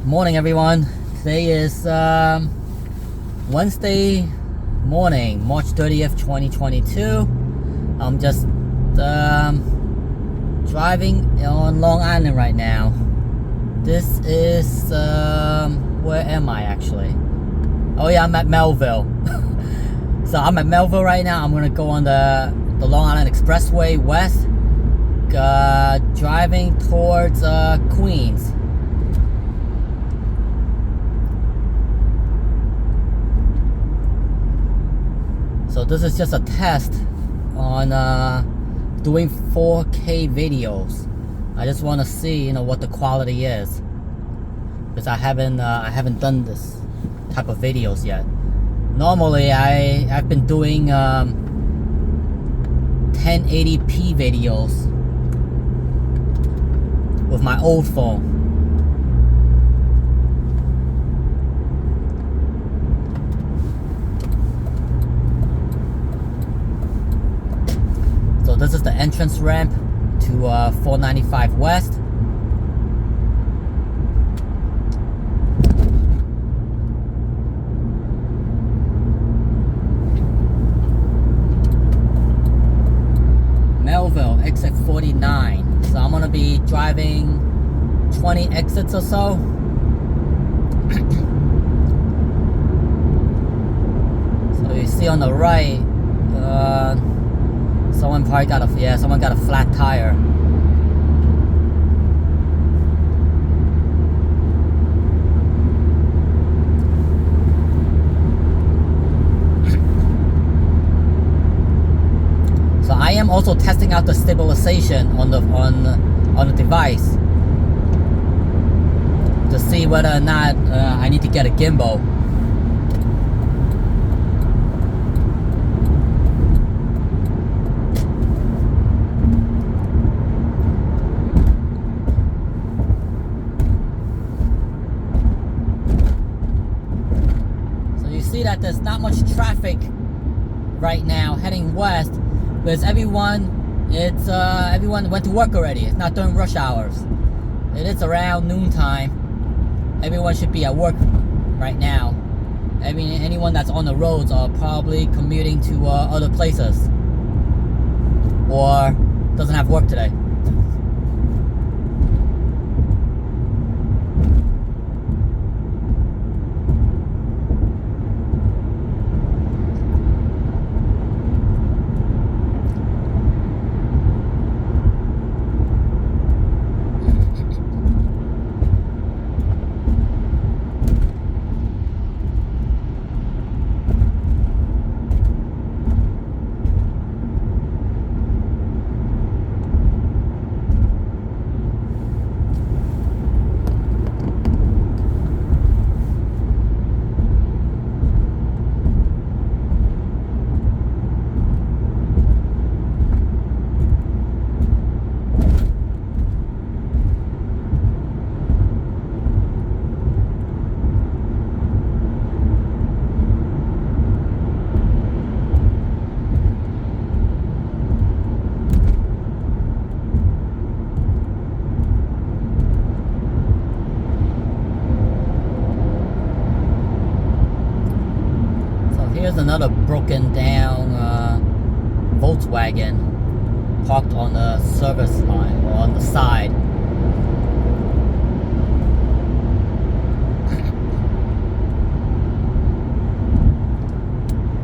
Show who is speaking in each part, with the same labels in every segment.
Speaker 1: Morning, everyone. Today is Wednesday morning, March 30th, 2022. I'm just driving on Long Island right now. This is where am I actually? Oh yeah, I'm at Melville. So I'm at Melville right now. I'm gonna go on the Long Island Expressway west, driving towards Queens. So this is just a test on doing 4K videos. I just want to see, what the quality is, because I haven't done this type of videos yet. Normally, I've been doing 1080p videos with my old phone. So this is the entrance ramp to 495 West. Melville, exit 49. So I'm gonna be driving 20 exits or so. So you see on the right, someone got a flat tire. So I am also testing out the stabilization on the device to see whether or not I need to get a gimbal. See that there's not much traffic right now heading west, because everyone went to work already. It's not during rush hours. It is around noontime. Everyone should be at work right now. I mean, anyone that's on the roads are probably commuting to other places or doesn't have work today. Here's another broken down Volkswagen parked on the service line or on the side.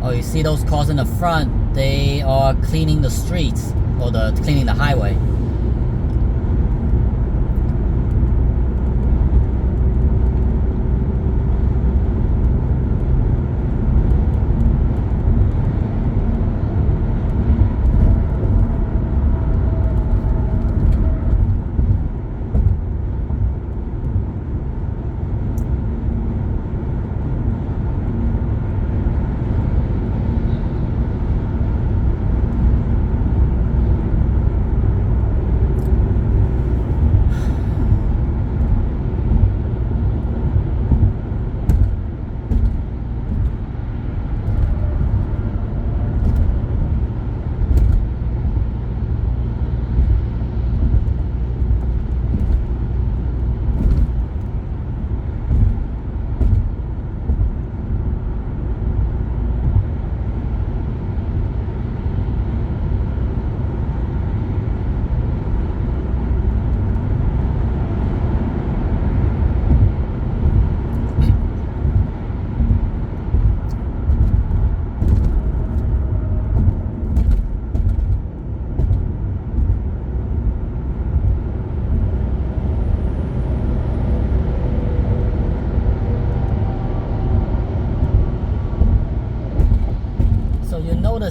Speaker 1: Oh, you see those cars in the front? They are cleaning the streets or cleaning the highway.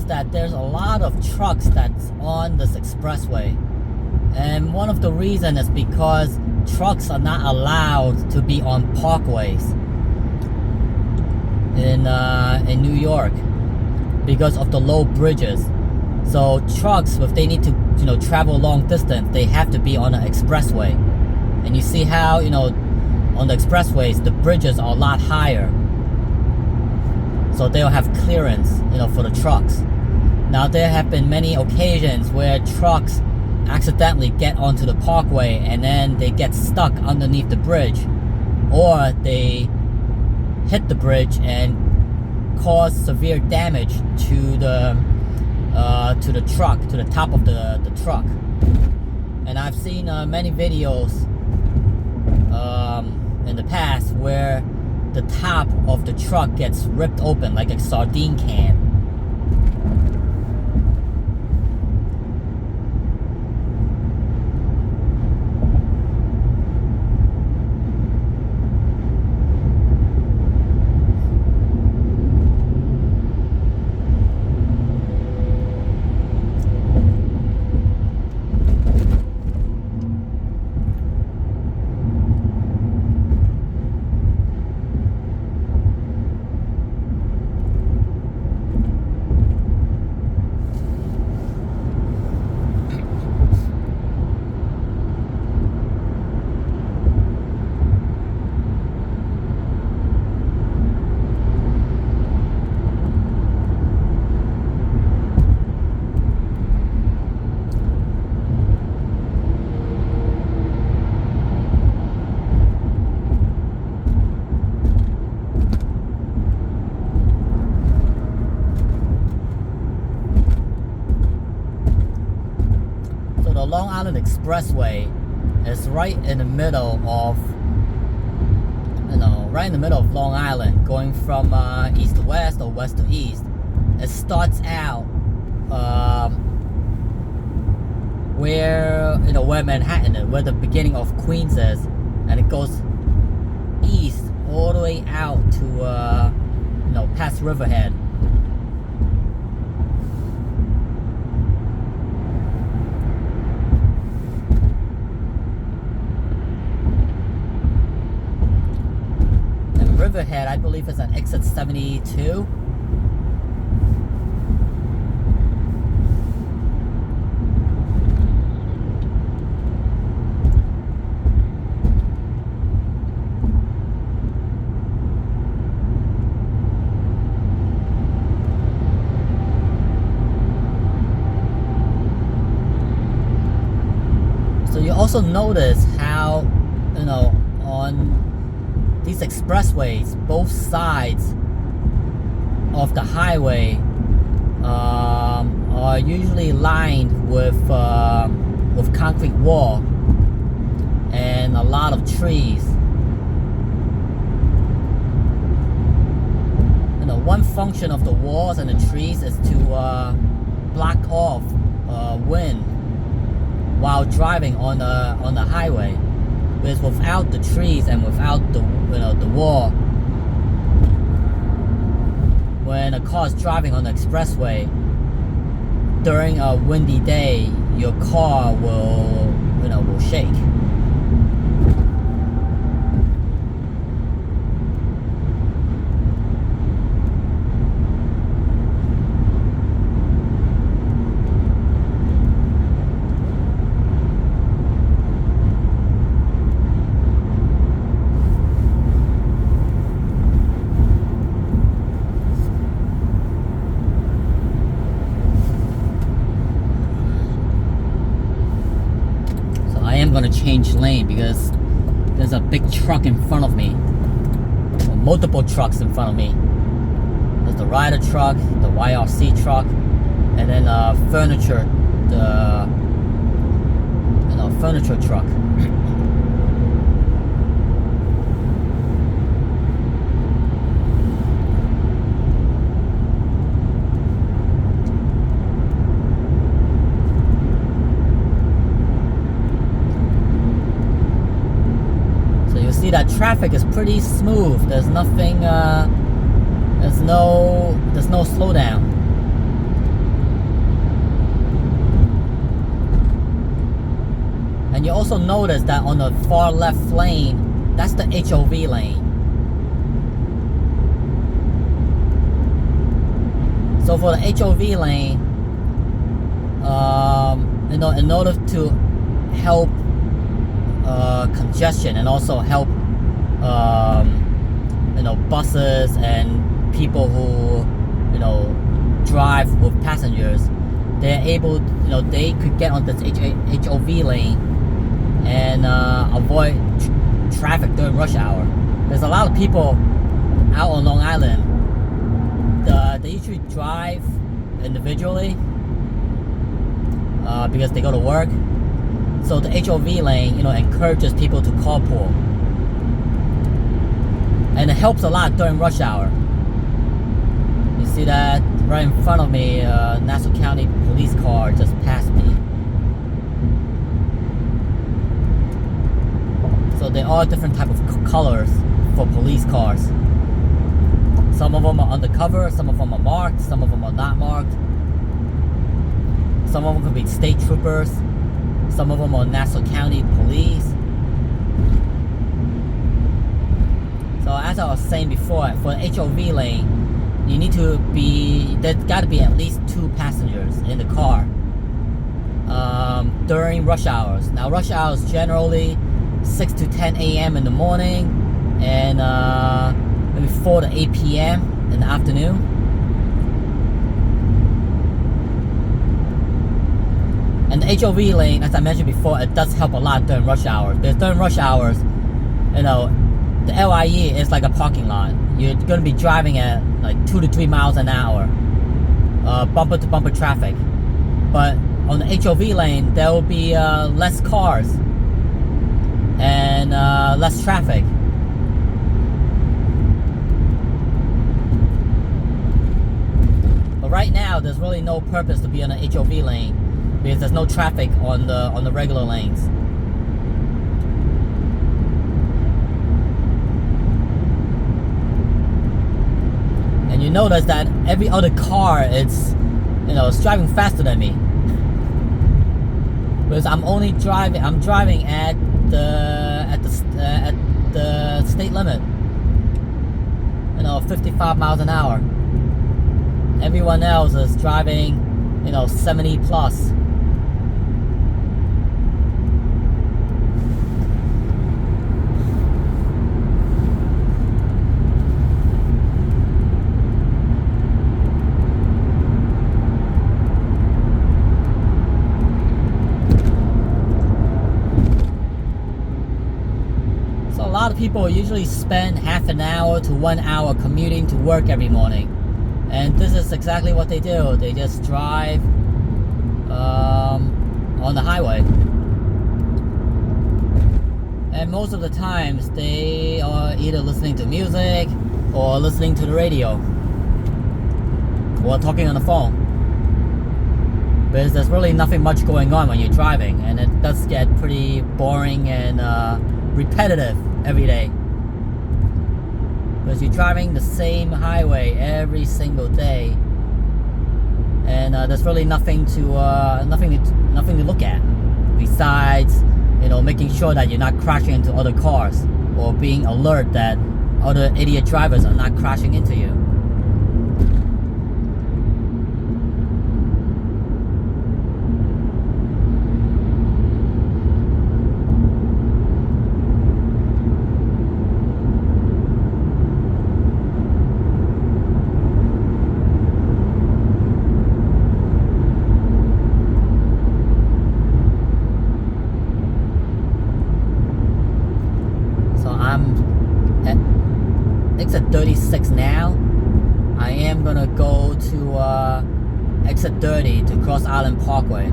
Speaker 1: noticed that there's a lot of trucks that's on this expressway. And one of the reasons is because trucks are not allowed to be on parkways in New York because of the low bridges. So trucks, if they need to travel long distance, they have to be on an expressway. And you see how on the expressways the bridges are a lot higher, so they'll have clearance for the trucks. Now there have been many occasions where trucks accidentally get onto the parkway and then they get stuck underneath the bridge, or they hit the bridge and cause severe damage to the truck, to the top of the truck. And I've seen many videos in the past where the top of the truck gets ripped open like a sardine can. The Long Island Expressway is right in the middle of Long Island, going from east to west or west to east. It starts out where Manhattan is, where the beginning of Queens is, and it goes east all the way out to past Riverhead. Riverhead, I believe, is at exit 72. So you also notice how on these expressways, both sides of the highway are usually lined with concrete wall and a lot of trees. One function of the walls and the trees is to block off wind while driving on the highway. Because without the trees and without the wall, when a car is driving on the expressway during a windy day, your car will shake. Going to change lane because there's a big truck in front of me, or multiple trucks in front of me. There's the Ryder truck, the YRC truck, and then furniture truck. That traffic is pretty smooth. There's nothing. There's no slowdown. And you also notice that on the far left lane, that's the HOV lane. So for the HOV lane, in order to help congestion and also help buses and people who drive with passengers, they're able, they could get on this HOV lane and avoid traffic during rush hour. There's a lot of people out on Long Island. They usually drive individually because they go to work. So the HOV lane, encourages people to carpool, and it helps a lot during rush hour. You see that right in front of me, Nassau County police car just passed me. So there are different type of colors for police cars. Some of them are undercover, some of them are marked, some of them are not marked. Some of them could be state troopers, some of them are Nassau County police. So as I was saying before, for the HOV lane, there's got to be at least 2 passengers in the car during rush hours. Now rush hours generally 6 to 10 a.m. in the morning and maybe 4 to 8 p.m. in the afternoon. And the HOV lane, as I mentioned before, it does help a lot during rush hours. Because during rush hours, the LIE is like a parking lot. You're going to be driving at like 2 to 3 miles an hour, bumper to bumper traffic. But on the HOV lane, there will be less cars and less traffic. But right now, there's really no purpose to be on the HOV lane because there's no traffic on the regular lanes. And you notice that every other car is driving faster than me. Because I'm driving at the state limit. 55 miles an hour. Everyone else is driving, 70 plus. A lot of people usually spend half an hour to 1 hour commuting to work every morning, and this is exactly what they do. They just drive on the highway, and most of the times they are either listening to music or listening to the radio or talking on the phone, because there's really nothing much going on when you're driving, and it does get pretty boring and repetitive every day, because you're driving the same highway every single day, and there's really nothing to look at besides making sure that you're not crashing into other cars or being alert that other idiot drivers are not crashing into you. Exit 36 now. I am gonna go to exit 30 to Cross Island Parkway.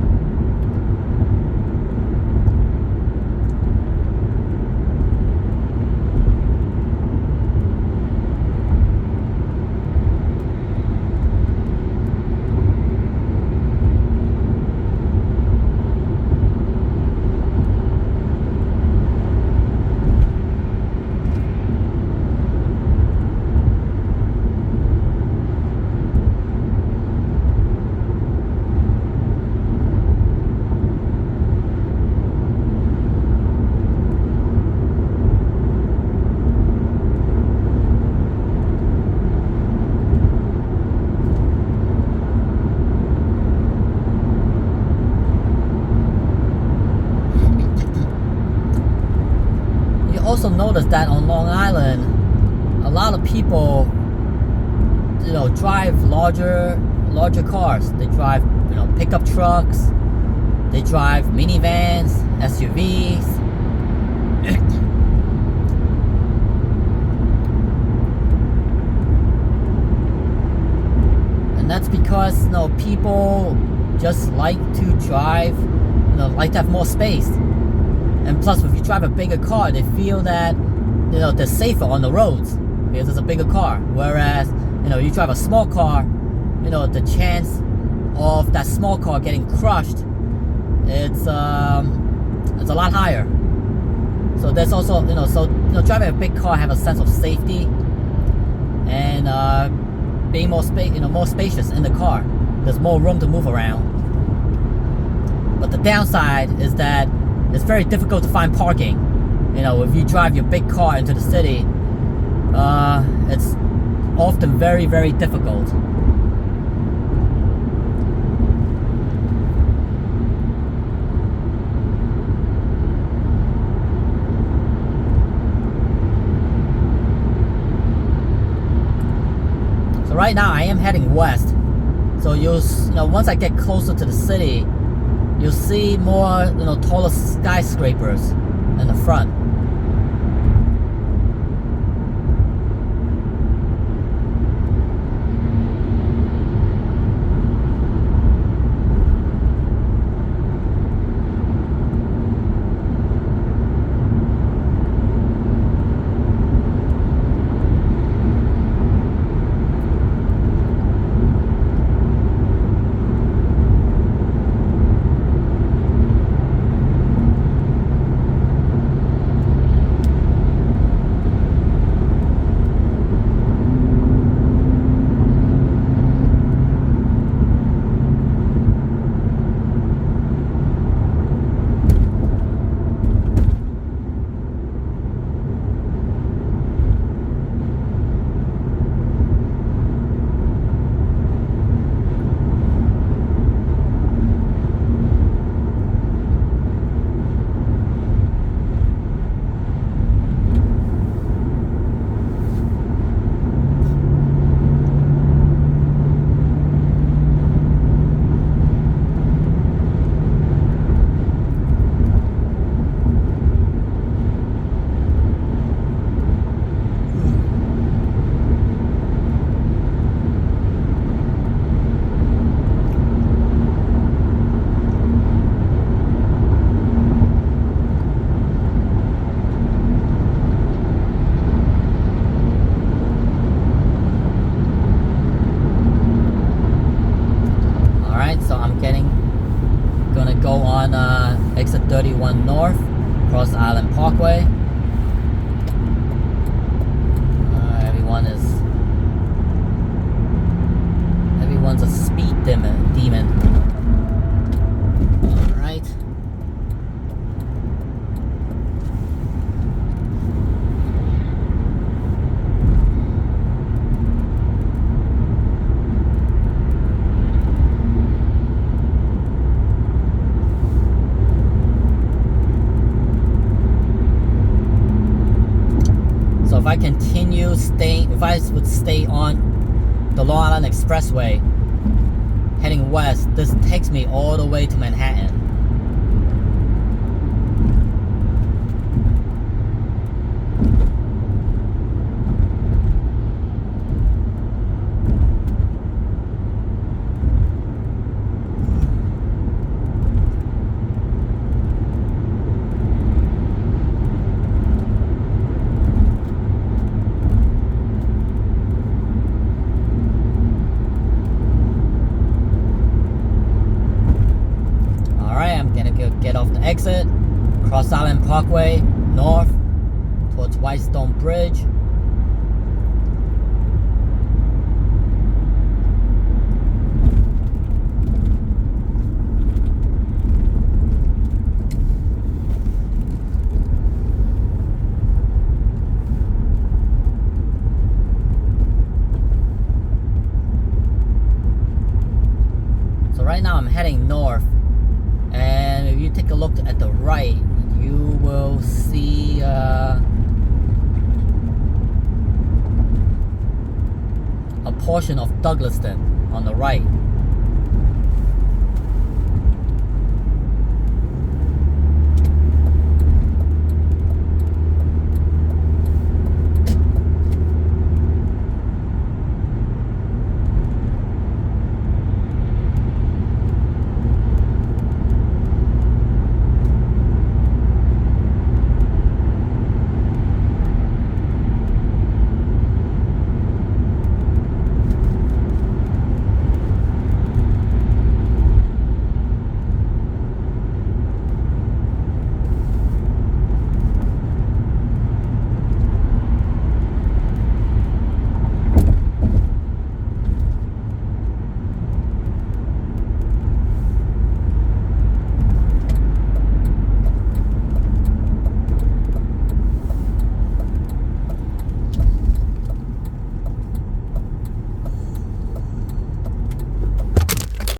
Speaker 1: also noticed that on Long Island, a lot of people, drive larger cars. They drive, pickup trucks. They drive minivans, SUVs. And that's because, people just like to drive, like to have more space. And plus, if you drive a bigger car, they feel that, they're safer on the roads because it's a bigger car. Whereas, you drive a small car, the chance of that small car getting crushed, it's a lot higher. So there's also, driving a big car have a sense of safety and being more spacious in the car. There's more room to move around. But the downside is that it's very difficult to find parking. If you drive your big car into the city, it's often very, very difficult. So right now I am heading west. So once I get closer to the city, you'll see more, taller skyscrapers in the front. Exit 31 North, Cross Island Parkway. Everyone's a speed demon. All right. So if I would stay on the Long Island Expressway heading west, this takes me all the way to Manhattan. Get off the exit, Cross Island Parkway, north, towards Whitestone Bridge. So right now I'm heading north. And if you take a look at the right, you will see portion of Douglaston on the right.